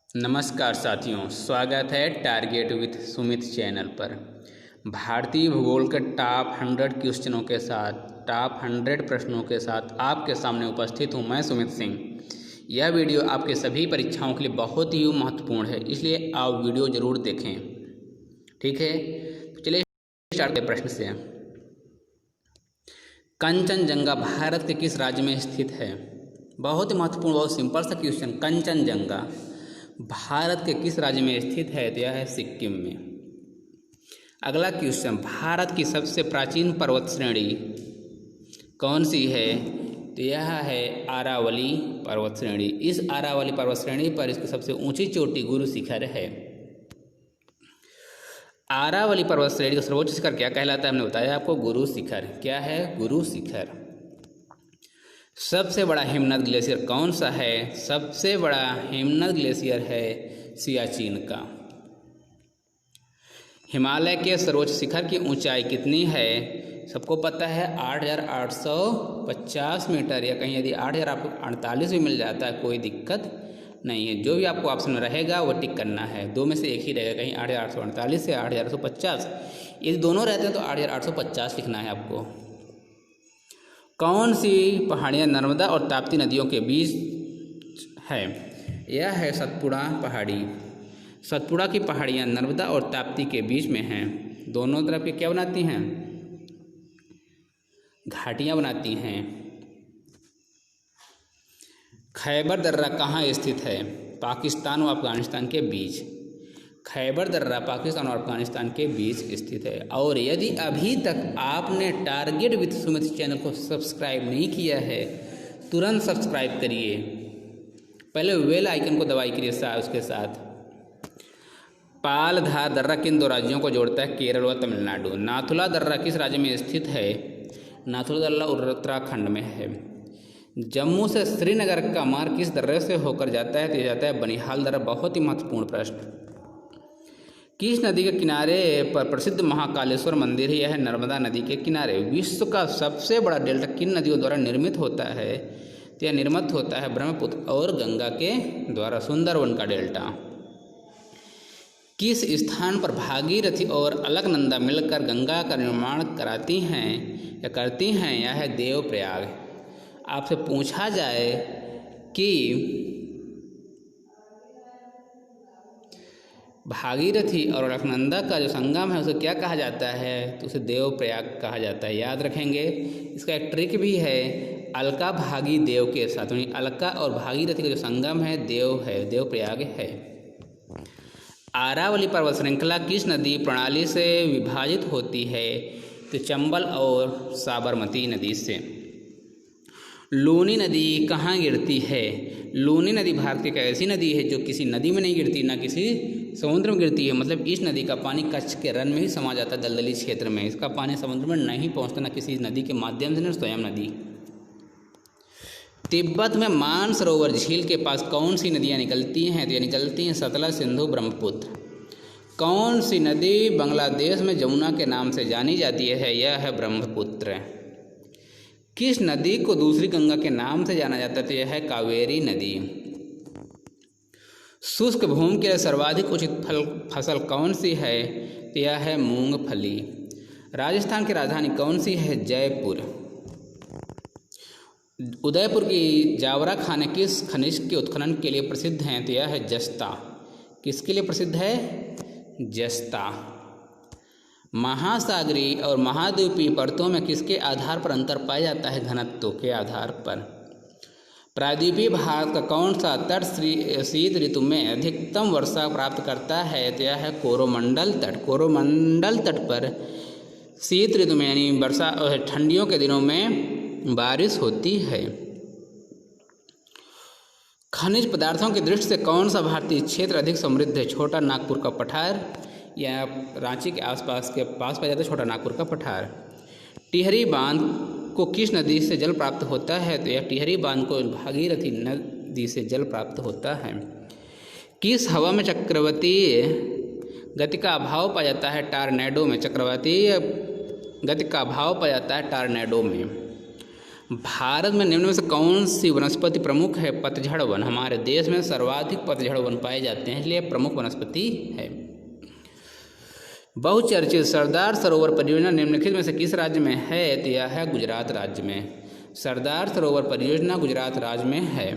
नमस्कार साथियों, स्वागत है टारगेट विद सुमित चैनल पर। भारतीय भूगोल के टॉप 100 क्वेश्चनों के साथ, टॉप 100 प्रश्नों के साथ आपके सामने उपस्थित हूं मैं सुमित सिंह। यह वीडियो आपके सभी परीक्षाओं के लिए बहुत ही महत्वपूर्ण है, इसलिए आप वीडियो ज़रूर देखें। ठीक है, तो चलिए स्टार्ट करते प्रश्न से। कंचनजंगा भारत के किस राज्य में स्थित है? बहुत ही महत्वपूर्ण, बहुत सिंपल सा क्वेश्चन। कंचनजंगा भारत के किस राज्य में स्थित है? तो यह है सिक्किम में। अगला क्वेश्चन, भारत की सबसे प्राचीन पर्वत श्रेणी कौन सी है? तो यह है अरावली पर्वत श्रेणी। इस अरावली पर्वत श्रेणी पर इसकी सबसे ऊंची चोटी गुरु शिखर है। अरावली पर्वत श्रेणी का सर्वोच्च शिखर क्या कहलाता है? हमने बताया आपको, गुरु शिखर। क्या है? गुरु शिखर। सबसे बड़ा हिमनद ग्लेशियर कौन सा है? सबसे बड़ा हिमनद ग्लेशियर है सियाचिन का। हिमालय के सर्वोच्च शिखर की ऊंचाई कितनी है? सबको पता है 8,850 मीटर, या कहीं यदि 8,048 भी मिल जाता है कोई दिक्कत नहीं है। जो भी आपको ऑप्शन में रहेगा वो टिक करना है, दो में से एक ही रहेगा, कहीं 8,848 या 8,850। यदि दोनों रहते हैं तो 8,850 लिखना है आपको। कौन सी पहाड़ियाँ नर्मदा और ताप्ती नदियों के बीच है? यह है सतपुड़ा पहाड़ी। सतपुड़ा की पहाड़ियाँ नर्मदा और ताप्ती के बीच में हैं। दोनों तरफ के क्या बनाती हैं? घाटियाँ बनाती हैं। खैबर दर्रा कहाँ स्थित है? पाकिस्तान और अफगानिस्तान के बीच। खैबर दर्रा पाकिस्तान और अफगानिस्तान के बीच स्थित है। और यदि अभी तक आपने टारगेट विद सुमित चैनल को सब्सक्राइब नहीं किया है, तुरंत सब्सक्राइब करिए। पहले बेल आइकन को दबाई करिए उसके साथ। पालधार दर्रा किन दो राज्यों को जोड़ता है? केरल व तमिलनाडु। नाथुला दर्रा किस राज्य में स्थित है? नाथुला दर्रा उत्तराखंड में है। जम्मू से श्रीनगर का मार्ग किस दर्रे से होकर जाता है? तो जाता है बनिहाल दर्रा। बहुत ही महत्वपूर्ण प्रश्न। किस नदी के किनारे पर प्रसिद्ध महाकालेश्वर मंदिर है? यह है नर्मदा नदी के किनारे। विश्व का सबसे बड़ा डेल्टा किन नदियों द्वारा निर्मित होता है? तो यह निर्मित होता है ब्रह्मपुत्र और गंगा के द्वारा, सुंदरवन का डेल्टा। किस स्थान पर भागीरथी और अलकनंदा मिलकर गंगा का निर्माण कराती हैं या करती हैं? यह है देवप्रयाग। आपसे पूछा जाए कि भागीरथी और अलकनंदा का जो संगम है उसे क्या कहा जाता है? तो उसे देवप्रयाग कहा जाता है। याद रखेंगे। इसका एक ट्रिक भी है, अलका भागी देव के साथ। अलका और भागीरथी का जो संगम है देव है, देवप्रयाग है। अरावली पर्वत श्रृंखला किस नदी प्रणाली से विभाजित होती है? तो चंबल और साबरमती नदी से। लूनी नदी कहाँ गिरती है? लूनी नदी भारत की एक ऐसी नदी है जो किसी नदी में नहीं गिरती, ना किसी समुद्र में गिरती है। मतलब इस नदी का पानी कच्छ के रन में ही समा जाता है, दलदली क्षेत्र में। इसका पानी समुद्र में नहीं पहुँचता, ना किसी नदी के माध्यम से, न स्वयं नदी। तिब्बत में मानसरोवर झील के पास कौन सी नदियाँ निकलती हैं? तो ये निकलती हैं सतलज, सिंधु, ब्रह्मपुत्र। कौन सी नदी बांग्लादेश में जमुना के नाम से जानी जाती है? यह है ब्रह्मपुत्र। किस नदी को दूसरी गंगा के नाम से जाना जाता है? तो यह है कावेरी नदी। शुष्क भूमि के लिए सर्वाधिक उचित फसल कौन सी है? तो यह है मूंगफली। राजस्थान की राजधानी कौन सी है? जयपुर। उदयपुर की जावरा खाने किस खनिज के उत्खनन के लिए प्रसिद्ध हैं? तो यह है जस्ता। किसके लिए प्रसिद्ध है? जस्ता। महासागरीय और महाद्वीपीय परतों में किसके आधार पर अंतर पाया जाता है? घनत्व के आधार पर। प्रायद्वीपीय भारत का कौन सा तट शीत ऋतु में अधिकतम वर्षा प्राप्त करता है? तो यह है कोरोमंडल तट। कोरोमंडल तट पर शीत ऋतु में यानी वर्षा ठंडियों के दिनों में बारिश होती है। खनिज पदार्थों की दृष्टि से कौन सा भारतीय क्षेत्र अधिक समृद्ध है? छोटा नागपुर का पठार, या रांची के आसपास के पास पाया जाता है छोटा नागपुर का पठार। टिहरी बांध को किस नदी से जल प्राप्त होता है? तो यह टिहरी बांध को भागीरथी नदी से जल प्राप्त होता है। किस हवा में चक्रवाती गति का अभाव पाया जाता है? टॉर्नेडो में। चक्रवाती गति का अभाव पाया जाता है टॉर्नेडो में। भारत में निम्न में से कौन सी वनस्पति प्रमुख है? पतझड़ वन। हमारे देश में सर्वाधिक पतझड़ वन पाए जाते हैं, इसलिए प्रमुख वनस्पति है। बहुचर्चित सरदार सरोवर परियोजना निम्नलिखित में से किस राज्य में है? तो यह है गुजरात राज्य में। सरदार सरोवर परियोजना गुजरात राज्य में है।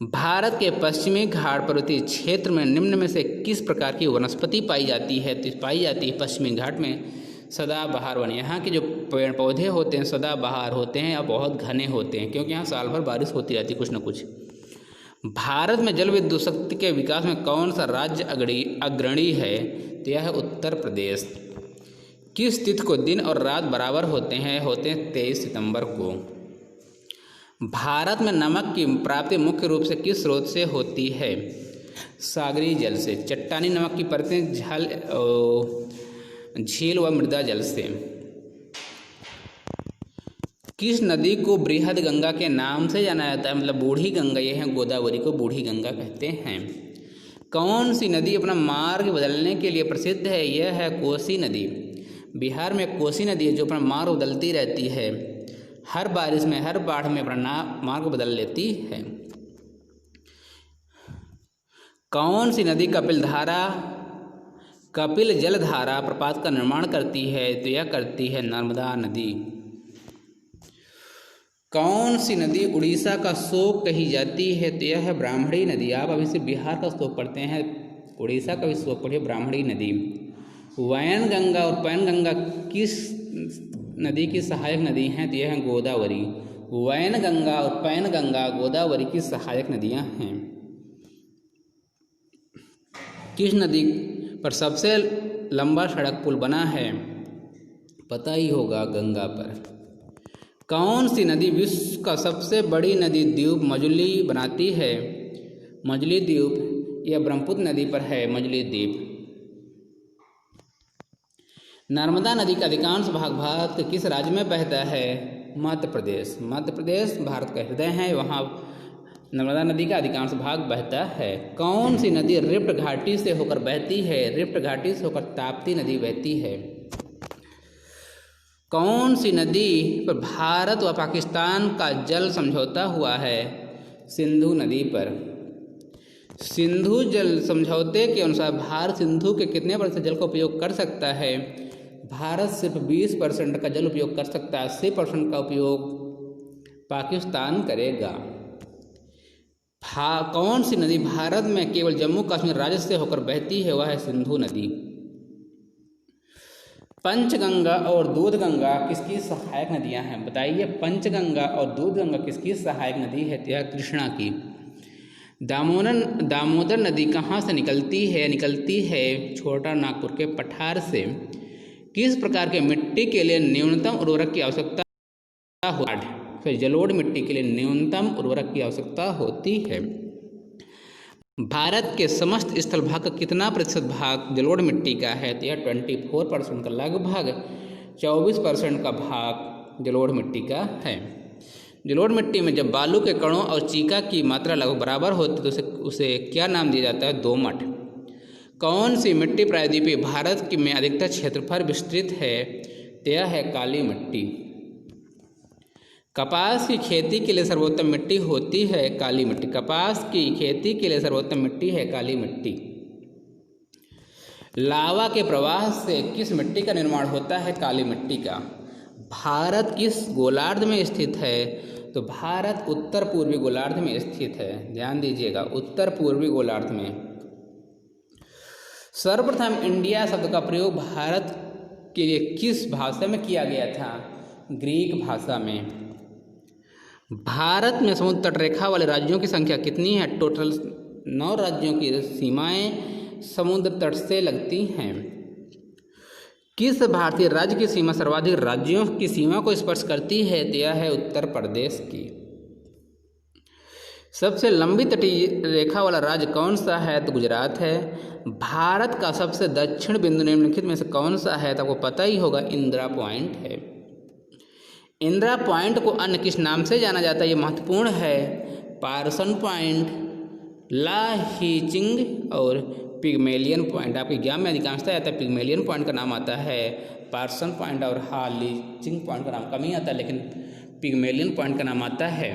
भारत के पश्चिमी घाट पर्वतीय क्षेत्र में निम्न में से किस प्रकार की वनस्पति पाई जाती है? तो पाई जाती है पश्चिमी घाट में सदाबहार वन। यहाँ के जो पेड़ पौधे होते हैं सदाबहार होते हैं और बहुत घने होते हैं, क्योंकि यहाँ साल भर बारिश होती रहती है कुछ न कुछ। भारत में जल विद्युत शक्ति के विकास में कौन सा राज्य अग्रणी है? तो यह है उत्तर प्रदेश। किस तिथि को दिन और रात बराबर होते हैं? 23 सितंबर को। भारत में नमक की प्राप्ति मुख्य रूप से किस स्रोत से होती है? सागरीय जल से। चट्टानी नमक की परतें झील व मृदा जल से। किस नदी को बृहद गंगा के नाम से जाना जाता है? मतलब बूढ़ी गंगा, ये है गोदावरी को बूढ़ी गंगा कहते हैं। कौन सी नदी अपना मार्ग बदलने के लिए प्रसिद्ध है? यह है कोसी नदी। बिहार में कोसी नदी है जो अपना मार्ग बदलती रहती है, हर बारिश में हर बाढ़ में अपना मार्ग बदल लेती है। कौन सी नदी कपिल जलधारा प्रपात का निर्माण करती है? तो यह करती है नर्मदा नदी। कौन सी नदी उड़ीसा का शोक कही जाती है? तो यह है ब्राह्मणी नदी। आप अभी से बिहार का शोक पढ़ते हैं, उड़ीसा का भी शोक पढ़िए, ब्राह्मणी नदी। वैनगंगा और पैनगंगा किस नदी की सहायक नदी हैं? तो यह है गोदावरी। वैनगंगा और पैनगंगा गोदावरी की सहायक नदियां हैं। किस नदी पर सबसे लंबा सड़क पुल बना है? पता ही होगा, गंगा पर। कौन सी नदी विश्व का सबसे बड़ी नदी द्वीप मजुली बनाती है? मजुली द्वीप यह ब्रह्मपुत्र नदी पर है, मजुली द्वीप। नर्मदा नदी का अधिकांश भाग भारत के किस राज्य में बहता है? मध्य प्रदेश। मध्य प्रदेश भारत का हृदय है, वहाँ नर्मदा नदी का अधिकांश भाग बहता है। कौन सी नदी रिफ्ट घाटी से होकर बहती है? रिफ्ट घाटी से होकर ताप्ती नदी बहती है। कौन सी नदी पर भारत व पाकिस्तान का जल समझौता हुआ है? सिंधु नदी पर। सिंधु जल समझौते के अनुसार भारत सिंधु के कितने प्रतिशत जल का उपयोग कर सकता है? भारत सिर्फ 20% का जल उपयोग कर सकता है, 80% का उपयोग पाकिस्तान करेगा। कौन सी नदी भारत में केवल जम्मू कश्मीर राज्य से होकर बहती है? वह है सिंधु नदी। पंचगंगा और दूधगंगा किसकी सहायक नदियां हैं? बताइए, पंचगंगा और दूधगंगा किसकी सहायक नदी है? यह कृष्णा की। दामोदर नदी कहाँ से निकलती है? निकलती है छोटा नागपुर के पठार से। किस प्रकार के मिट्टी के लिए न्यूनतम उर्वरक की आवश्यकता होती है? जलोढ़ मिट्टी के लिए न्यूनतम उर्वरक की आवश्यकता होती है। भारत के समस्त स्थल भाग का कितना प्रतिशत भाग जलोढ़ मिट्टी का है? तो यह 24% का, लगभग 24% का भाग जलोढ़ मिट्टी का है। जलोढ़ मिट्टी में जब बालू के कणों और चीका की मात्रा लगभग बराबर होती है तो उसे क्या नाम दिया जाता है? दोमट। कौन सी मिट्टी प्रायद्वीपीय भारत में अधिकतर क्षेत्रफल विस्तृत है? तो यह है काली मिट्टी। कपास की खेती के लिए सर्वोत्तम मिट्टी होती है काली मिट्टी। कपास की खेती के लिए सर्वोत्तम मिट्टी है काली मिट्टी। लावा के प्रवाह से किस मिट्टी का निर्माण होता है? काली मिट्टी का। भारत किस गोलार्ध में स्थित है? तो भारत उत्तर पूर्वी गोलार्ध में स्थित है, ध्यान दीजिएगा, उत्तर पूर्वी गोलार्ध में। सर्वप्रथम इंडिया शब्द का प्रयोग भारत के लिए किस भाषा में किया गया था? ग्रीक भाषा में। भारत में समुद्र तट रेखा वाले राज्यों की संख्या कितनी है? टोटल 9 राज्यों की सीमाएं समुद्र तट से लगती हैं। किस भारतीय राज्य की सीमा सर्वाधिक राज्यों की सीमा को स्पर्श करती है? तो यह है उत्तर प्रदेश की। सबसे लंबी तटीय रेखा वाला राज्य कौन सा है? तो गुजरात है। भारत का सबसे दक्षिण बिंदु निम्नलिखित में से कौन सा है? तो आपको पता ही होगा, इंदिरा पॉइंट है। इंदिरा पॉइंट को अन्य किस नाम से जाना जाता है? ये महत्वपूर्ण है। पार्सन पॉइंट, लाहीचिंग और पिग्मेलियन पॉइंट। आपके एग्जाम में अधिकांशतः आता है पिग्मेलियन पॉइंट का नाम आता है, पार्सन पॉइंट और हालीचिंग पॉइंट का नाम कम ही आता है, लेकिन पिग्मेलियन पॉइंट का नाम आता है।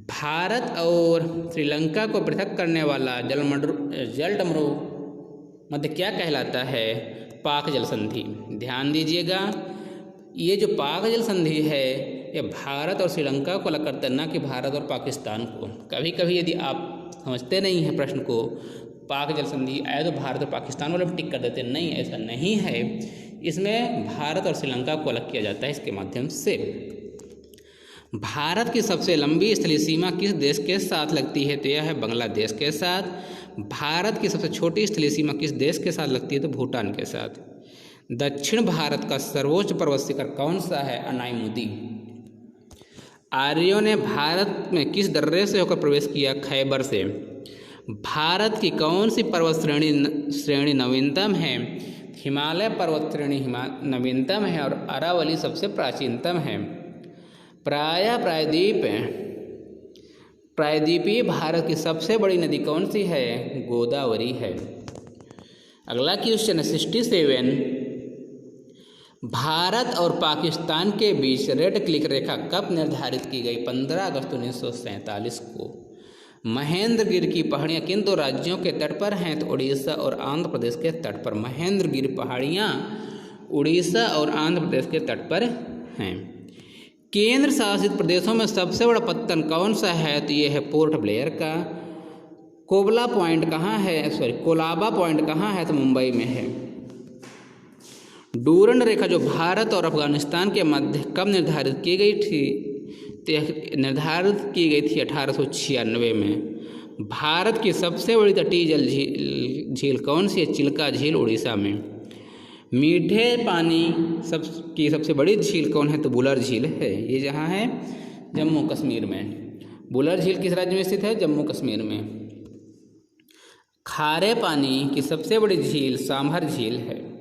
भारत और श्रीलंका को पृथक करने वाला जलडमरू मध्य क्या कहलाता है? पाक जल संधि। ध्यान दीजिएगा, ये जो पाक जल संधि है ये भारत और श्रीलंका को अलग करता है, ना कि भारत और पाकिस्तान को। कभी कभी यदि आप समझते नहीं हैं प्रश्न को, पाक जल संधि आए तो भारत और पाकिस्तान वाले टिक कर देते, नहीं, ऐसा नहीं है। इसमें भारत और श्रीलंका को अलग किया जाता है इसके माध्यम से। भारत की सबसे लंबी स्थलीय सीमा किस देश के साथ लगती है? तो यह है बांग्लादेश के साथ। भारत की सबसे छोटी स्थलीय सीमा किस देश के साथ लगती है? तो भूटान के साथ। दक्षिण भारत का सर्वोच्च पर्वत शिखर कौन सा है? अनाईमुदी। आर्यों ने भारत में किस दर्रे से होकर प्रवेश किया? खैबर से। भारत की कौन सी पर्वत श्रेणी नवीनतम है? हिमालय पर्वत श्रेणी नवीनतम है और अरावली सबसे प्राचीनतम है। प्रायद्वीपीय भारत की सबसे बड़ी नदी कौन सी है? गोदावरी है। अगला क्वेश्चन है 67। भारत और पाकिस्तान के बीच रेड क्लिक रेखा कब निर्धारित की गई? 15 अगस्त 1947 को। महेंद्रगिरी की पहाड़ियाँ किन दो राज्यों के तट पर हैं? तो उड़ीसा और आंध्र प्रदेश के तट पर। महेंद्रगिरी पहाड़ियाँ उड़ीसा और आंध्र प्रदेश के तट पर हैं। केंद्र शासित प्रदेशों में सबसे बड़ा पत्तन कौन सा है? तो ये है पोर्ट ब्लेयर का। कोलाबा पॉइंट कहाँ है? तो मुंबई में है। डूरंड रेखा जो भारत और अफगानिस्तान के मध्य कब निर्धारित की गई थी? निर्धारित की गई थी 1896 में। भारत की सबसे बड़ी तटीय जल झील कौन सी है? चिल्का झील उड़ीसा में। मीठे पानी की सबसे बड़ी झील कौन है? तो बुलर झील है। ये जहाँ है जम्मू कश्मीर में। बुलर झील किस राज्य में स्थित है? जम्मू कश्मीर में। खारे पानी की सबसे बड़ी झील सांभर झील है।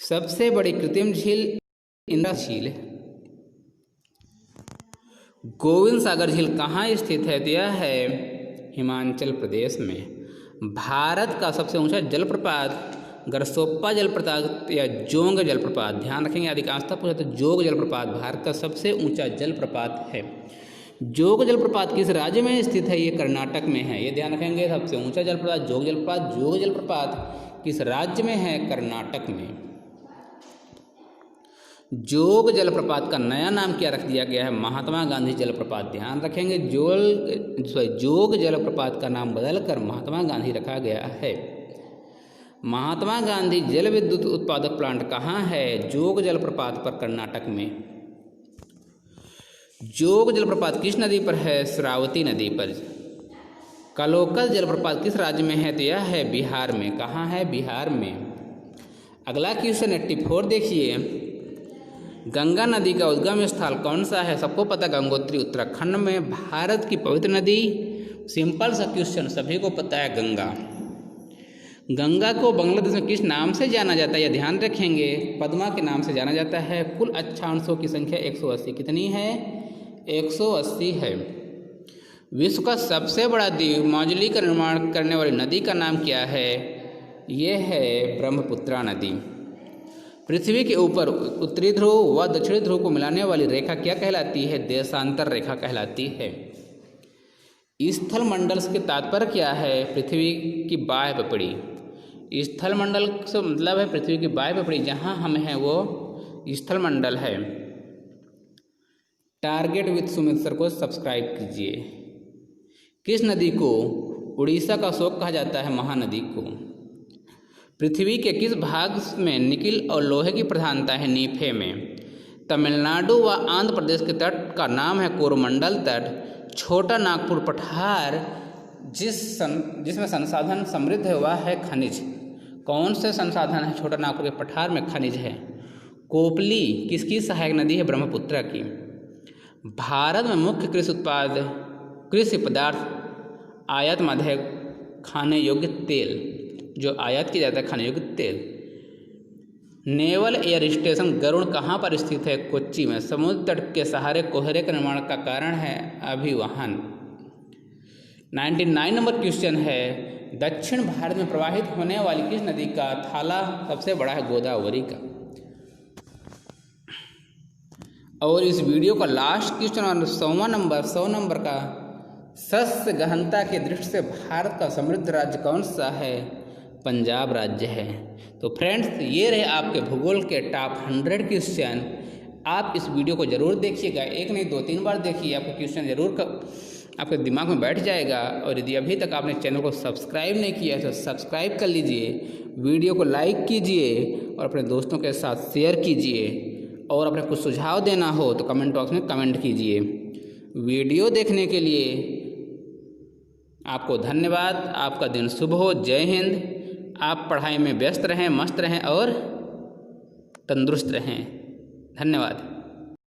सबसे बड़ी कृत्रिम झील इंदिरा झील है। गोविंद सागर झील कहाँ स्थित है? तो यह है हिमाचल प्रदेश में। भारत का सबसे ऊंचा जलप्रपात गरसोप्पा जलप्रपात या जोंग जलप्रपात। ध्यान रखेंगे, अधिकांशतः पूछा तो जोग जलप्रपात भारत का सबसे ऊंचा जलप्रपात है। जोग जलप्रपात किस राज्य में स्थित है? ये कर्नाटक में है। ये ध्यान रखेंगे, सबसे ऊंचा जलप्रपात जोग जलप्रपात। जोग जलप्रपात किस राज्य में है? कर्नाटक में। जोग जलप्रपात का नया नाम क्या रख दिया गया है? महात्मा गांधी जलप्रपात। ध्यान रखेंगे, जोग जलप्रपात का नाम बदलकर महात्मा गांधी रखा गया है। महात्मा गांधी जल विद्युत उत्पादक प्लांट कहाँ है? जोग जलप्रपात पर, कर्नाटक में। जोग जलप्रपात किस नदी पर है? श्रावती नदी पर। कलोकल जलप्रपात किस राज्य में है? तो यह है बिहार में। कहाँ है? बिहार में। अगला क्वेश्चन 84 देखिए। गंगा नदी का उद्गम स्थल कौन सा है? सबको पता, गंगोत्री उत्तराखंड में। भारत की पवित्र नदी, सिंपल सा क्वेश्चन, सभी को पता है, गंगा। गंगा को बांग्लादेश में किस नाम से जाना जाता है? यह ध्यान रखेंगे, पद्मा के नाम से जाना जाता है। कुल अक्षांशों की संख्या 180। कितनी है? 180 है। विश्व का सबसे बड़ा द्वीप मौजली का निर्माण करने वाली नदी का नाम क्या है? ये है ब्रह्मपुत्रा नदी। पृथ्वी के ऊपर उत्तरी ध्रुव व दक्षिणी ध्रुव को मिलाने वाली रेखा क्या कहलाती है? देशांतर रेखा कहलाती है। स्थल मंडल के तात्पर्य क्या है? पृथ्वी की बाह्य पपड़ी। स्थल मंडल से मतलब है पृथ्वी की बाह्य पपड़ी, जहाँ हम हैं वो स्थल मंडल है। टारगेट विद सुमित सर को सब्सक्राइब कीजिए। किस नदी को उड़ीसा का शोक कहा जाता है? महानदी को। पृथ्वी के किस भाग में निकिल और लोहे की प्रधानता है? नीफे में। तमिलनाडु व आंध्र प्रदेश के तट का नाम है कोरोमंडल तट। छोटा नागपुर पठार जिसमें संसाधन समृद्ध है वह है खनिज। कौन से संसाधन है छोटा नागपुर के पठार में? खनिज है। कोपली किसकी सहायक नदी है? ब्रह्मपुत्र की। भारत में मुख्य कृषि पदार्थ आयात मद है खाने योग्य तेल, जो आयात किया जाता है खाने योग्य तेल। नेवल एयर स्टेशन गरुड़ कहाँ पर स्थित है? कोच्चि में। समुद्र तट के सहारे कोहरे के निर्माण का कारण है अभिवहन। 99 नंबर क्वेश्चन है, दक्षिण भारत में प्रवाहित होने वाली किस नदी का थाला सबसे बड़ा है? गोदावरी का। और इस वीडियो का लास्ट क्वेश्चन और 100 नंबर का सस्य गहनता की दृष्टि से भारत का समृद्ध राज्य कौन सा है? पंजाब राज्य है। तो फ्रेंड्स, ये रहे आपके भूगोल के टॉप 100 क्वेश्चन। आप इस वीडियो को ज़रूर देखिएगा, एक नहीं 2-3 बार देखिए, आपको क्वेश्चन ज़रूर आपके दिमाग में बैठ जाएगा। और यदि अभी तक आपने चैनल को सब्सक्राइब नहीं किया तो सब्सक्राइब कर लीजिए, वीडियो को लाइक कीजिए और अपने दोस्तों के साथ शेयर कीजिए। और अपने कुछ सुझाव देना हो तो कमेंट बॉक्स में कमेंट कीजिए। वीडियो देखने के लिए आपको धन्यवाद। आपका दिन शुभ हो। जय हिंद। आप पढ़ाई में व्यस्त रहें, मस्त रहें और तंदुरुस्त रहें। धन्यवाद।